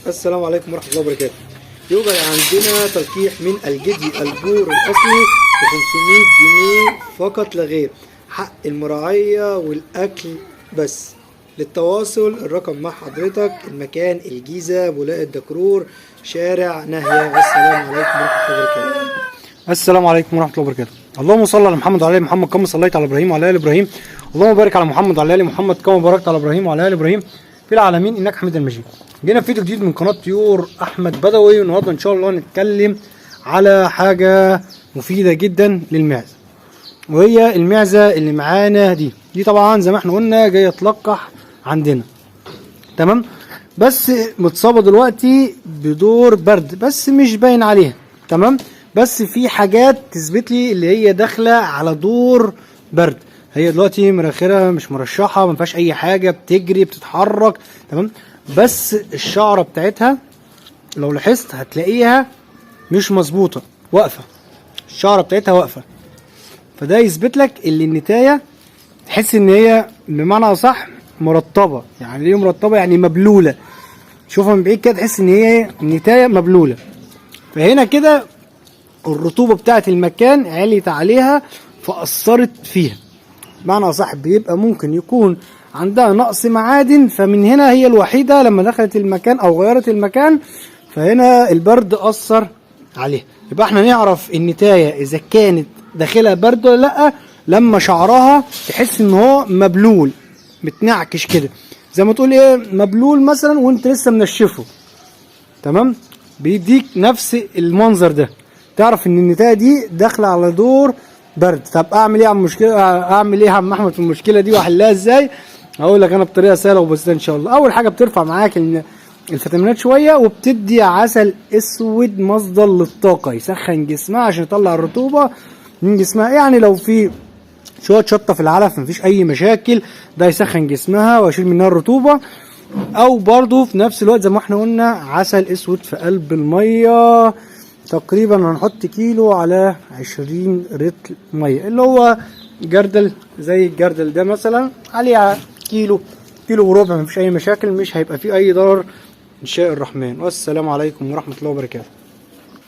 السلام عليكم ورحمة الله وبركاته. يوجد عندنا تلقيح من الجدي البور الأصلي ب 500 جنيه فقط لا غير، حق المراعية والأكل بس. للتواصل الرقم مع حضرتك، المكان الجيزة، بولاق الدكرور، شارع نهية. والسلام عليكم ورحمة الله وبركاته. السلام عليكم ورحمة الله وبركاته. اللهم صل على محمد وعلى ال محمد كما صليت على ابراهيم وعلى ال ابراهيم، اللهم بارك على محمد وعلى ال محمد كما باركت على ابراهيم وعلى ال ابراهيم في العالمين انك حميد مجيد. جينا في فيديو جديد من قناه طيور احمد بدوي، والنهارده ان شاء الله نتكلم على حاجه مفيده جدا للمعزه، وهي المعزه اللي معانا دي طبعا زي ما احنا قلنا جايه تلقح عندنا، تمام؟ بس متصابه دلوقتي بدور برد، بس مش باين عليها، تمام؟ بس في حاجات تثبت لي اللي هي داخله على دور برد. هي دلوقتي مراخرها مش مرشحه، ما فيهاش اي حاجه، بتجري بتتحرك، تمام؟ بس الشعره بتاعتها لو لاحظت هتلاقيها مش مظبوطه، واقفه، الشعره بتاعتها واقفه. فده يثبت لك ان النتايه تحس ان هي بمعنى اصح مرطبه. يعني ليه مرطبه؟ يعني مبلوله. شوفها من بعيد كده تحس ان هي النتايه مبلوله. فهنا كده الرطوبه بتاعت المكان عليت عليها فاثرت فيها. بمعنى اصح بيبقى ممكن يكون عندها نقص معادن، فمن هنا هي الوحيده لما دخلت المكان او غيرت المكان فهنا البرد اثر عليها. يبقى احنا نعرف النتايه اذا كانت داخلها برد ولا لا لما شعرها تحس ان هو مبلول متنعكش كده، زي ما تقول ايه، مبلول مثلا وانت لسه منشفه، تمام؟ بيديك نفس المنظر ده، تعرف ان النتايه دي داخله على دور برد. طب اعمل ايه يا عم مشكله، اعمل ايه يا عم احمد في المشكله دي واحلها ازاي؟ هقول لك انا بطريقه سهله وبسيطه ان شاء الله. اول حاجه بترفع معاك الفيتامينات شويه، وبتدي عسل اسود مصدر للطاقه يسخن جسمها عشان يطلع الرطوبه من جسمها. يعني لو في شويه شطه في العلف مفيش اي مشاكل، ده يسخن جسمها ويشيل منها الرطوبه. او برضو في نفس الوقت زي ما احنا قلنا عسل اسود في قلب الميه، تقريبا هنحط كيلو على 20 رتل ميه، اللي هو جردل زي الجردل ده مثلا عليه كيلو وربع، مفيش اي مشاكل، مش هيبقى فيه اي ضرر ان شاء الرحمن. والسلام عليكم ورحمه الله وبركاته.